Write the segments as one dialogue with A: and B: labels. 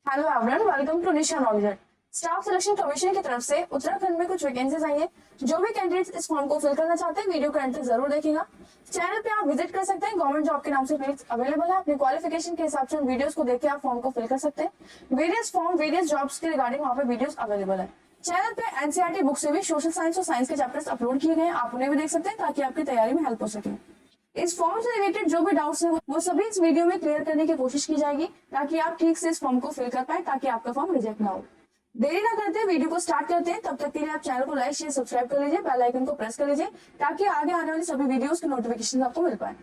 A: Hello everyone, welcome to Nisha knowledge. Staff Selection Commission की तरफ से उत्तराखंड में कुछ वैकेंसीज आई है। जो भी कैंडिडेट्स इस फॉर्म को फिल करना चाहते हैं वीडियो को एंड तक जरूर देखिएगा। चैनल पे आप विजिट कर सकते हैं। गवर्नमेंट जॉब के नाम से पेज अवेलेबल है। अपने क्वालिफिकेशन के हिसाब से उन वीडियोस को देख के आप फॉर्म को फिल कर सकते हैं। वेरियस फॉर्म वेरियस जॉब्स के रिगार्डिंग वहाँ पे वीडियोस अवेलेबल है। चैनल पे एनसीईआरटी बुक से भी सोशल साइंस और साइंस के चैप्टर्स अपलोड किए गए हैं, आप उन्हें भी देख सकते हैं ताकि आपकी तैयारी में हेल्प हो सके। इस फॉर्म से रिलेटेड जो भी डाउट्स हैं वो सभी इस वीडियो में क्लियर करने की कोशिश की जाएगी ताकि आप ठीक से इस फॉर्म को फिल कर पाए, ताकि आपका फॉर्म रिजेक्ट ना हो। देरी ना करते वीडियो को स्टार्ट करते हैं। तब तक के लिए आप चैनल को लाइक शेयर सब्सक्राइब कर लीजिए, बेल आइकन को प्रेस कर लीजिए ताकि आगे आने वाली सभी वीडियोस के नोटिफिकेशन आपको मिल पाए।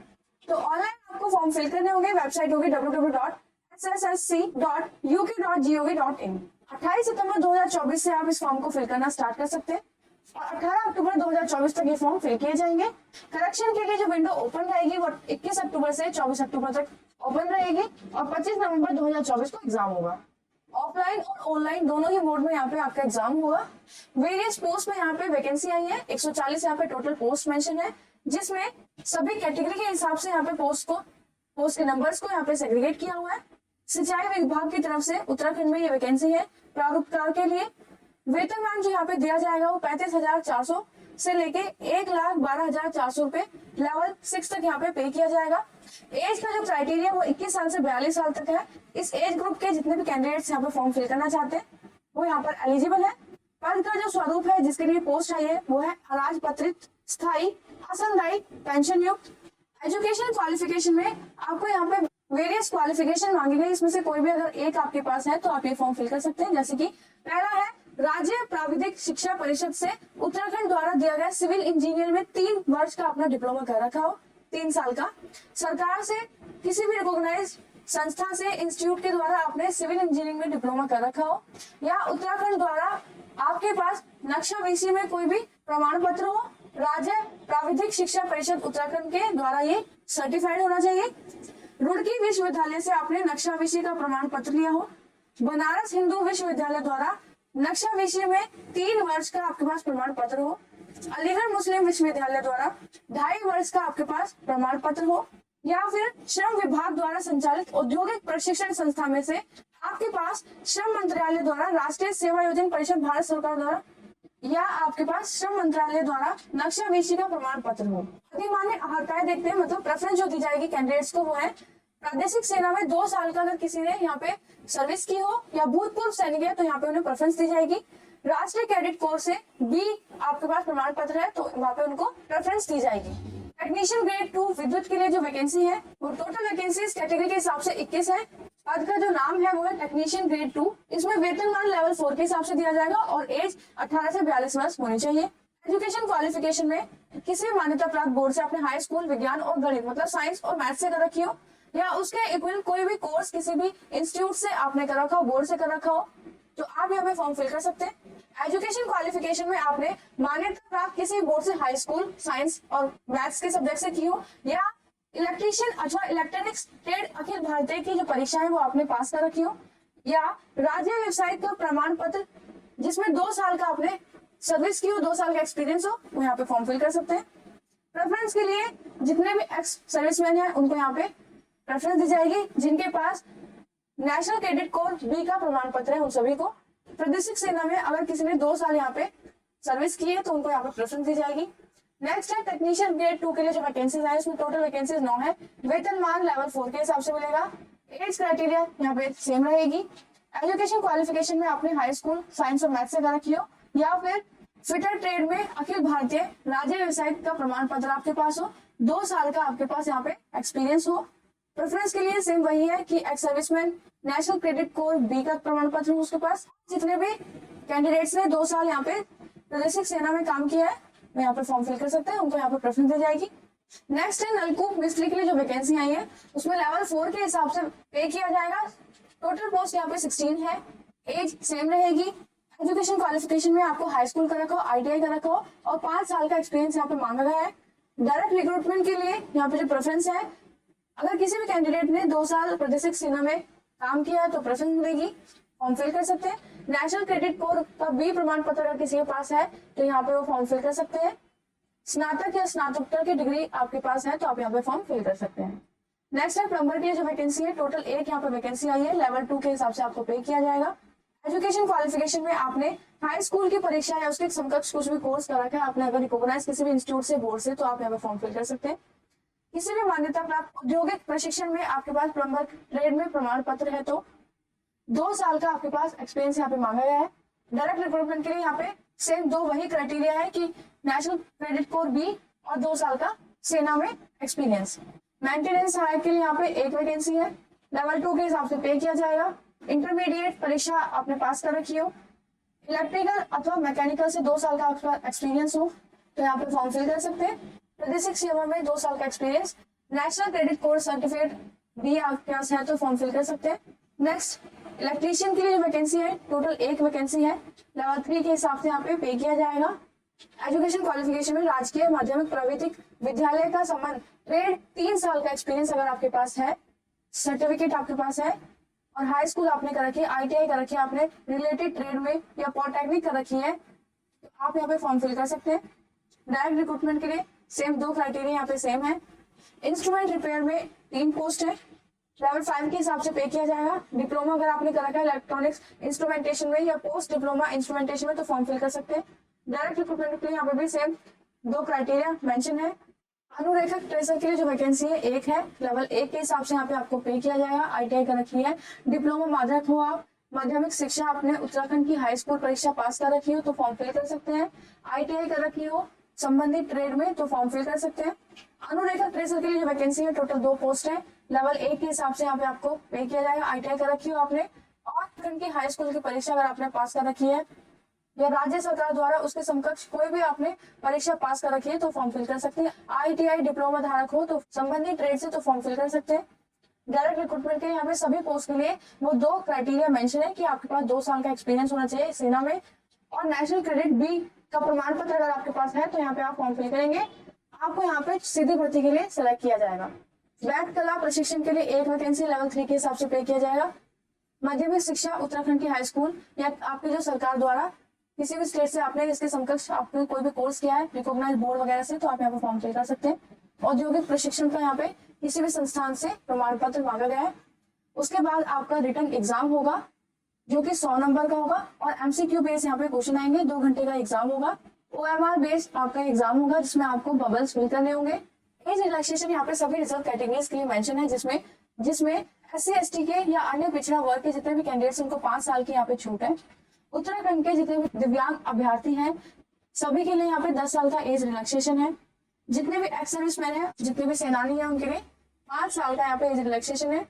A: तो ऑनलाइन आपको फॉर्म फिल करने होंगे। वेबसाइट होगी www.sssc.uk.gov.in। 28 सितंबर 2024 से आप इस फॉर्म को फिल करना स्टार्ट कर सकते हैं और 18 अक्टूबर 2024 तक ये फॉर्म फिल किए जाएंगे। करेक्शन के लिए जो विंडो ओपन रहेगी वो 21 अक्टूबर से 24 अक्टूबर तक ओपन रहेगी और 25 नवंबर 2024 को एग्जाम होगा। ऑफलाइन और ऑनलाइन दोनों ही मोड में यहाँ पे आपका एग्जाम होगा। वेरियस पोस्ट में यहाँ पे वैकेंसी आई है। 140 यहाँ पे टोटल पोस्ट मेंशन है, जिसमें सभी कैटेगरी के हिसाब से यहाँ पे पोस्ट के नंबर्स को यहाँ पे सेग्रीगेट किया हुआ है। सिंचाई विभाग की तरफ से उत्तराखंड में ये वैकेंसी है। प्रारूपकार के लिए वेतनमान जो यहाँ पे दिया जाएगा वो 35,400 से लेके 1,12,400 रुपए लेवल 6 तक यहाँ पे किया जाएगा। एज का जो क्राइटेरिया वो 21 साल से 42 साल तक है। इस एज ग्रुप के जितने भी कैंडिडेट्स यहाँ पे फॉर्म फिल करना चाहते हैं वो यहाँ पर एलिजिबल है। पद का जो स्वरूप है जिसके लिए पोस्ट आई है वो है अराजपत्रित, स्थायी, आसनदायी, पेंशन युक्त। एजुकेशन क्वालिफिकेशन में आपको यहाँ पे वेरियस क्वालिफिकेशन मांगी गई, इसमें से कोई भी अगर एक आपके पास है तो आप ये फॉर्म फिल कर सकते हैं। जैसे कि पहला है राज्य प्राविधिक शिक्षा परिषद से उत्तराखंड द्वारा दिया गया सिविल इंजीनियर में 3 वर्ष का अपना डिप्लोमा कर रखा हो, 3 साल का। सरकार से किसी भी रिकॉग्नाइज्ड संस्था से इंस्टीट्यूट के द्वारा आपने सिविल इंजीनियरिंग में डिप्लोमा कर रखा हो, या उत्तराखंड द्वारा आपके पास नक्शा विषय में कोई भी प्रमाण पत्र हो। राज्य प्राविधिक शिक्षा परिषद उत्तराखंड के द्वारा ये सर्टिफाइड होना चाहिए। रुड़की विश्वविद्यालय से आपने नक्शा विषय का प्रमाण पत्र लिया हो। बनारस हिंदू विश्वविद्यालय द्वारा नक्शा विषय में 3 वर्ष का आपके पास प्रमाण पत्र हो। अलीगढ़ मुस्लिम विश्वविद्यालय द्वारा 2.5 वर्ष का आपके पास प्रमाण पत्र हो, या फिर श्रम विभाग द्वारा संचालित औद्योगिक प्रशिक्षण संस्था में से आपके पास श्रम मंत्रालय द्वारा राष्ट्रीय सेवा योजना परिषद भारत सरकार द्वारा, या आपके पास श्रम मंत्रालय द्वारा नक्शा विषय का प्रमाण पत्र हो। अधिमान्य अहर्ताएं देखते हैं, मतलब प्रेफरेंस जो दी जाएगी कैंडिडेट्स को वो है प्रादेशिक सेना में 2 साल का अगर किसी ने यहाँ पे सर्विस की हो या भूतपूर्व सैनिक है तो यहाँ पे उन्हें प्रेफरेंस दी जाएगी। राष्ट्रीय कैडेट कोर से भी आपके पास प्रमाण पत्र है तो वहाँ पे उनको प्रेफरेंस दी जाएगी। टेक्नीशियन ग्रेड 2 विद्युत के लिए जो वैकेंसी है वो टोटल वैकेंसी इस कैटेगरी के हिसाब से 21 है। पद का जो नाम है वो है टेक्नीशियन ग्रेड 2। इसमें वेतनमान लेवल 4 के हिसाब से दिया जाएगा और एज 18 से 42 वर्ष होनी चाहिए। एजुकेशन क्वालिफिकेशन में किसी भी मान्यता प्राप्त बोर्ड से आपने हाई स्कूल विज्ञान और गणित मतलब साइंस और मैथ से कर रखी हो, या उसके इक्वल कोई भी कोर्स किसी भी इंस्टीट्यूट से आपने कर रखा हो, बोर्ड से कर रखा हो, तो आप यहाँ पे फॉर्म फिल कर सकते हैं। एजुकेशन क्वालिफिकेशन में आपने मान्यता प्राप्त किसी बोर्ड से हाई स्कूल साइंस और मैथ्स के सब्जेक्ट से की हो, या इलेक्ट्रीशियन अथवा इलेक्ट्रॉनिक्स ट्रेड अखिल भारतीय की जो परीक्षा है वो आपने पास कर रखी हो, या राज्य व्यवसायिक का प्रमाण पत्र जिसमें 2 साल का आपने सर्विस की हो, 2 साल का एक्सपीरियंस हो, वो यहाँ पे फॉर्म फिल कर सकते हैं। प्रेफरेंस के लिए जितने भी एक्स सर्विसमैन है उनको यहाँ पे प्रेफरेंस दी जाएगी। जिनके पास नेशनल कैडेट कोर बी का प्रमाण पत्र है उन सभी को। प्रादेशिक सेना में अगर किसी ने 2 साल यहाँ पे सर्विस की है तो उनको यहाँ पे प्रेफरेंस दी जाएगी। नेक्स्ट है टेक्नीशियन ग्रेड 2 के लिए जो वैकेंसीज है उसमें टोटल वैकेंसीज 9 है। वेतनमान लेवल 4 के हिसाब से मिलेगा। एज क्राइटेरिया यहाँ पे सेम रहेगी। एजुकेशन क्वालिफिकेशन में आपने हाई स्कूल साइंस और मैथ से कर रखी हो, या फिर फिटर ट्रेड में अखिल भारतीय राज्य व्यवसायिक का प्रमाण पत्र आपके पास हो, 2 साल का आपके पास यहाँ पे एक्सपीरियंस हो। प्रेफरेंस के लिए सेम वही है कि ex serviceman national credit corps B का प्रमाण पत्र हो उसके पास। जितने भी कैंडिडेट्स ने 2 साल यहाँ पे प्रादेशिक सेना में काम किया है वो यहाँ पे फॉर्म फिल कर सकते हैं, उनको यहाँ पे प्रेफरेंस दी जाएगी। नेक्स्ट है नलकूप मिस्त्री के लिए जो वैकेंसी आई है उसमें लेवल 4 के हिसाब से पे किया जाएगा। टोटल पोस्ट यहाँ पे 16 है। एज सेम रहेगी। एजुकेशन क्वालिफिकेशन में आपको हाई स्कूल का रखा हो, ITI का रखा हो और 5 साल का एक्सपीरियंस यहाँ पे मांगा गया है। डायरेक्ट रिक्रूटमेंट के लिए यहाँ पे जो प्रेफरेंस है, अगर किसी भी कैंडिडेट ने 2 साल प्रादेशिक सेना में काम किया है तो प्रेफरेंस मिलेगी, फॉर्म फिल कर सकते हैं। नेशनल क्रेडिट कोर का भी प्रमाण पत्र अगर किसी के पास है तो यहाँ पे वो फॉर्म फिल कर सकते हैं। स्नातक या स्नातकोत्तर की डिग्री आपके पास है तो आप यहाँ पे फॉर्म फिल कर सकते हैं। नेक्स्ट है प्लम्बर की जो वैकेंसी है, टोटल एक यहाँ पे वैकेंसी आई है, लेवल 2 के हिसाब से आपको पे किया जाएगा। एजुकेशन क्वालिफिकेशन में आपने हाई स्कूल की परीक्षा या उसके समकक्ष कुछ भी कोर्स कर रखा है, आपने अगर रिकॉग्नाइज किसी भी इंस्टीट्यूट से, बोर्ड से, तो आप यहाँ पे फॉर्म फिल कर सकते हैं। किसी भी मान्यता प्राप्त औद्योगिक प्रशिक्षण में आपके पास प्लम्बर ट्रेड में प्रमाण पत्र है तो 2 साल का आपके पास एक्सपीरियंस यहाँ पे मांगा गया है। डायरेक्ट रिक्रूटमेंट के लिए यहाँ पे सेम 2 वही क्राइटेरिया है कि नेशनल क्रेडिट कोर बी और 2 साल का सेना में एक्सपीरियंस। मेंटेनेंस सहायक के लिए यहाँ पे एक वैकेंसी है, लेवल 2 के हिसाब से पे किया जाएगा। इंटरमीडिएट परीक्षा आपने पास कर रखी हो, इलेक्ट्रिकल अथवा मैकेनिकल से 2 साल का एक्सपीरियंस हो तो यहाँ पे फॉर्म फिल कर सकते हैं। प्रादेशिक सेवा में 2 साल का experience, national credit course certificate भी आपके पास है तो फॉर्म फिल कर सकते हैं। नेक्स्ट, इलेक्ट्रीशियन के लिए जो वैकेंसी है, टोटल एक वैकेंसी है, लेवल 3 के हिसाब से यहाँ पे किया जाएगा। एजुकेशन क्वालिफिकेशन में राजकीय माध्यमिक प्राविधिक विद्यालय का संबंध ट्रेड 3 साल का एक्सपीरियंस अगर आपके पास है, सर्टिफिकेट आपके पास है, और हाई स्कूल आपने कर रखी है, ITI कर रखी है आपने, रिलेटेड ट्रेड में या पॉलिटेक्निक कर रखी है, तो आप यहाँ पे फॉर्म फिल कर सकते हैं। डायरेक्ट रिक्रूटमेंट के लिए सेम 2 क्राइटेरिया यहाँ पे सेम है। इंस्ट्रूमेंट रिपेयर में 3 पोस्ट है, लेवल 5 के हिसाब से पे किया जाएगा। डिप्लोमा अगर आपने कर रखा है इलेक्ट्रॉनिक्स इंस्ट्रूमेंटेशन में या पोस्ट डिप्लोमा इंस्ट्रूमेंटेशन में तो फॉर्म फिल कर सकते हैं। डायरेक्ट रिक्रूटमेंट के लिए यहाँ पे भी सेम 2 क्राइटेरिया मेंशन है। अनुरेखक ट्रेसर के लिए जो वैकेंसी है एक है, लेवल 1 के हिसाब से यहाँ पे आपको पे किया जाएगा। ITI कर रखी है, डिप्लोमा माध्यमिक हो आप, माध्यमिक शिक्षा आपने उत्तराखंड की हाई स्कूल परीक्षा पास कर रखी हो तो फॉर्म फिल कर सकते हैं। ITI कर रखी हो संबंधित ट्रेड में तो फॉर्म फिल कर सकते हैं। अनुरेखक ट्रेसर के लिए जो वैकेंसी है, टोटल 2 पोस्ट है, लेवल 1 के हिसाब से यहाँ पे आपको पे किया जाएगा। ITI कर रखी हो आपने और उत्तराखंड की हाई स्कूल की परीक्षा अगर आपने पास कर रखी है या राज्य सरकार द्वारा उसके समकक्ष कोई भी आपने परीक्षा पास कर रखी है तो फॉर्म फिल कर सकते हैं। ITI डिप्लोमा धारक हो तो संबंधित ट्रेड से तो फॉर्म फिल कर सकते हैं। डायरेक्ट रिक्रूटमेंट के यहाँ पे सभी पोस्ट के लिए वो 2 क्राइटेरिया मेंशन है कि आपके पास 2 साल का एक्सपीरियंस होना चाहिए सेना में, और नेशनल क्रेडिट बी का प्रमाण पत्र अगर आपके पास है तो यहाँ पे आप फॉर्म फिल करेंगे, आपको यहाँ पे सीधी भर्ती के लिए सेलेक्ट किया जाएगा। वैध कला प्रशिक्षण के लिए एक वैकेंसी, लेवल 3 के हिसाब से पे किया जाएगा। माध्यमिक शिक्षा उत्तराखंड की हाई स्कूल या आपकी जो सरकार द्वारा किसी भी स्टेट से आपने इसके समकक्ष आपने कोई भी कोर्स किया है रिकॉग्नाइज्ड बोर्ड वगैरह से तो आप यहाँ पे फॉर्म फिल कर सकते हैं। औद्योगिक प्रशिक्षण का यहाँ पे किसी भी संस्थान से प्रमाण पत्र मांगा गया है। उसके बाद आपका रिटर्न एग्जाम होगा जो कि 100 नंबर का होगा, और MCQ बेस यहाँ पे क्वेश्चन आएंगे, 2 घंटे का एग्जाम होगा। OMR बेस आपका एग्जाम होगा जिसमें आपको बबल्स फिल करने होंगे। एज रिलैक्सेशन यहाँ पे सभी रिजर्व कैटेगरीज के लिए मेंशन है, जिसमें SC ST के या अन्य पिछड़ा वर्ग के जितने भी कैंडिडेट्स उनको 5 साल की यहाँ पे छूट है। उत्तराखंड के जितने भी दिव्यांग अभ्यर्थी हैं सभी के लिए यहाँ पे 10 साल का एज रिलैक्सेशन है। जितने भी एक्स सर्विसमैन है, जितने भी सेनानी है, उनके लिए 5 साल का यहाँ पे एज रिलैक्सेशन है।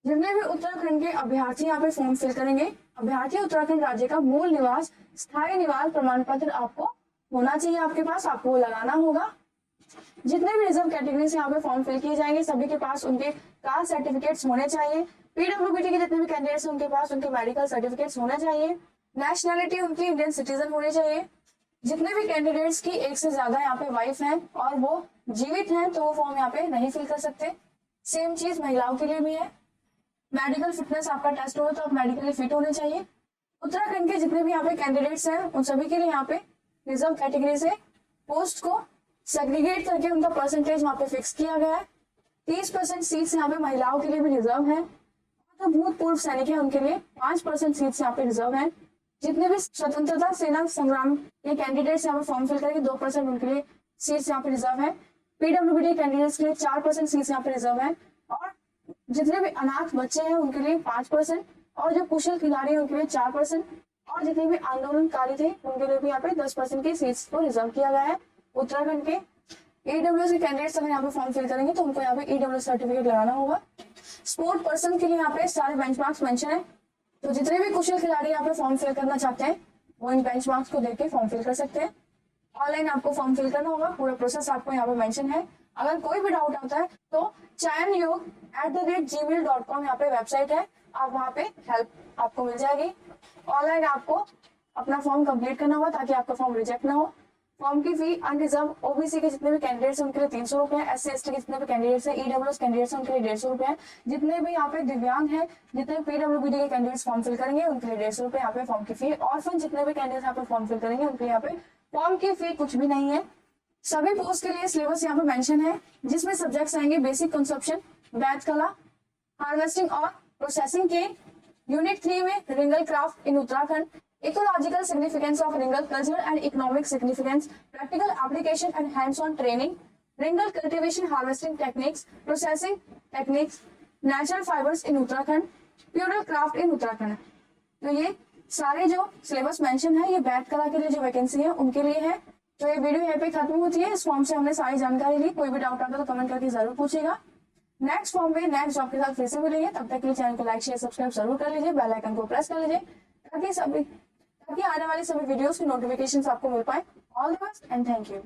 A: जितने भी उत्तराखंड के अभ्यर्थी यहाँ पे फॉर्म फिल करेंगे, अभ्यर्थी उत्तराखंड राज्य का मूल निवास स्थायी निवास प्रमाण पत्र आपको होना चाहिए, आपके पास आपको वो लगाना होगा। जितने भी रिजर्व कैटेगरी से यहाँ पे फॉर्म फिल किए जाएंगे सभी के पास उनके कास्ट सर्टिफिकेट्स होने चाहिए। PWBT के जितने भी कैंडिडेट्स उनके पास उनके मेडिकल सर्टिफिकेट्स होने चाहिए। नेशनैलिटी उनकी इंडियन सिटीजन होनी चाहिए। जितने भी कैंडिडेट्स की एक से ज्यादा यहाँ पे वाइफ हैं और वो जीवित हैं तो वो फॉर्म यहाँ पे नहीं फिल कर सकते। सेम चीज महिलाओं के लिए भी है। मेडिकल फिटनेस आपका टेस्ट हो तो आप मेडिकली फिट होने चाहिए। उत्तराखंड के जितने भी यहाँ पे कैंडिडेट्स हैं उन सभी के लिए यहाँ पे रिजर्व कैटेगरी से पोस्ट को सेग्रीगेट करके उनका परसेंटेज वहाँ पे फिक्स किया गया है। 30% सीट्स यहाँ पे महिलाओं के लिए भी रिजर्व है। तो भूतपूर्व सैनिक है उनके लिए 5% सीट्स यहाँ पे रिजर्व है। जितने भी स्वतंत्रता सेना संग्राम के कैंडिडेट्स यहाँ पे फॉर्म फिल करेंगे 2% उनके लिए सीट्स यहाँ पे रिजर्व है। PWBT कैंडिडेट्स के लिए 4% सीट्स यहाँ पे रिजर्व है। और जितने भी अनाथ बच्चे हैं उनके लिए 5%, और जो कुशल खिलाड़ी है उनके लिए 4%, और जितने भी आंदोलनकारी थे उनके लिए भी यहाँ पे 10% की सीट्स को रिजर्व किया गया है। उत्तराखंड के EWS के कैंडिडेट्स अगर यहाँ पे फॉर्म फिल करेंगे तो उनको यहाँ पे EWS सर्टिफिकेट लगाना होगा। स्पोर्ट पर्सन के लिए यहाँ पे सारे बेंचमार्क्स मेंशन है, तो जितने भी कुशल खिलाड़ी यहाँ पे फॉर्म फिल करना चाहते हैं वो इन बेंचमार्क्स को देख के फॉर्म फिल कर सकते हैं। ऑनलाइन आपको फॉर्म फिल करना होगा, पूरा प्रोसेस आपको यहाँ पे मेंशन है। अगर कोई भी डाउट आता है तो chayanयोग@gmail.com यहाँ पे वेबसाइट है, आप वहाँ पे हेल्प आपको मिल जाएगी। ऑनलाइन आपको अपना फॉर्म कंप्लीट करना होगा ताकि आपका फॉर्म रिजेक्ट ना हो। फॉर्म की फी अनरिजर्व OBC के जितने भी कैंडिडेट्स हैं उनके लिए 300 रुपए है। SC ST के जितने भी कैंडिडेट्स हैं, EWS कैंडिडेट्स हैं उनके लिए 150 रुपए है। जितने भी यहाँ पे दिव्यांग हैं, जितने PWBT के कैंडिडेट्स फॉर्म फिल करेंगे उनके लिए 150 रुपए यहाँ पे फॉर्म की फी। ऑर्फन जितने भी कैंडिडेट्स यहाँ पे फॉर्म फिल करेंगे उनके यहाँ पे फॉर्म की फी कुछ भी नहीं है। सभी पोस्ट के लिए सिलेबस यहाँ पे मेंशन है जिसमें सब्जेक्ट्स आएंगे बेसिक कंसेप्शन, बैत कला, हार्वेस्टिंग और प्रोसेसिंग के। यूनिट 3 में ringal craft in Uttarakhand, ecological significance of ringal, cultural and economic significance, practical application and hands on training, ringal cultivation, harvesting techniques, processing techniques, natural fibres in Uttarakhand, rural craft in Uttarakhand. तो ये सारे जो syllabus mention है ये बैत कला के लिए जो वैकेंसी है उनके लिए है। तो ये वीडियो यहाँ पे खत्म होती है। इस फॉर्म से हमने सारी जानकारी ली। कोई भी डाउट आता है तो कमेंट करके जरूर पूछेगा। नेक्स्ट फॉर्म में नेक्स्ट जॉब के साथ फिर से मिलेंगे। तब तक के लिए चैनल को लाइक शेयर सब्सक्राइब जरूर कर लीजिए, बेल आइकन को प्रेस कर लीजिए ताकि आने वाली सभी वीडियोस की नोटिफिकेशन आपको मिल पाए। All the best and thank you.